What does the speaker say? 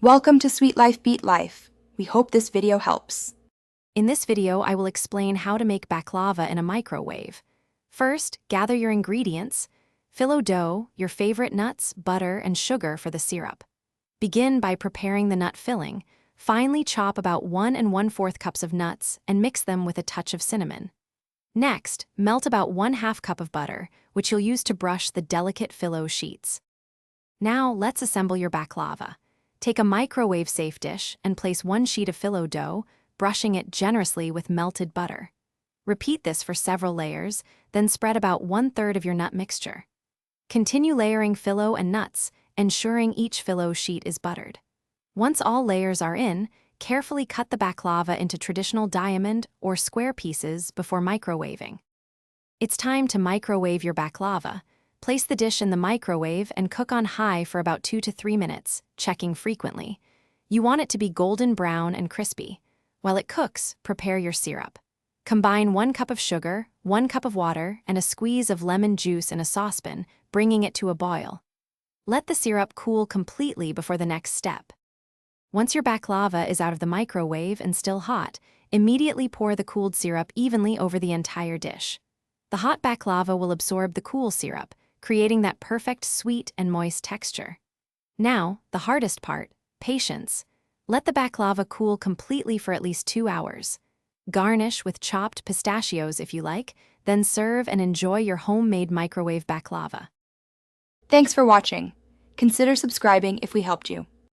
Welcome to Sweet Life Beat Life. We hope this video helps. In this video, I will explain how to make baklava in a microwave. First, gather your ingredients. Phyllo dough, your favorite nuts, butter, and sugar for the syrup. Begin by preparing the nut filling. Finely chop about 1 1/4 cups of nuts and mix them with a touch of cinnamon. Next, melt about 1/2 cup of butter, which you'll use to brush the delicate phyllo sheets. Now, let's assemble your baklava. Take a microwave-safe dish and place 1 sheet of phyllo dough, brushing it generously with melted butter. Repeat this for several layers, then spread about 1/3 of your nut mixture. Continue layering phyllo and nuts, ensuring each phyllo sheet is buttered. Once all layers are in, carefully cut the baklava into traditional diamond or square pieces before microwaving. It's time to microwave your baklava. Place the dish in the microwave and cook on high for about 2 to 3 minutes, checking frequently. You want it to be golden brown and crispy. While it cooks, prepare your syrup. Combine 1 cup of sugar, 1 cup of water, and a squeeze of lemon juice in a saucepan, bringing it to a boil. Let the syrup cool completely before the next step. Once your baklava is out of the microwave and still hot, immediately pour the cooled syrup evenly over the entire dish. The hot baklava will absorb the cool syrup, creating that perfect sweet and moist texture. Now, the hardest part, patience. Let the baklava cool completely for at least 2 hours. Garnish with chopped pistachios if you like, then serve and enjoy your homemade microwave baklava. Thanks for watching. Consider subscribing if we helped you.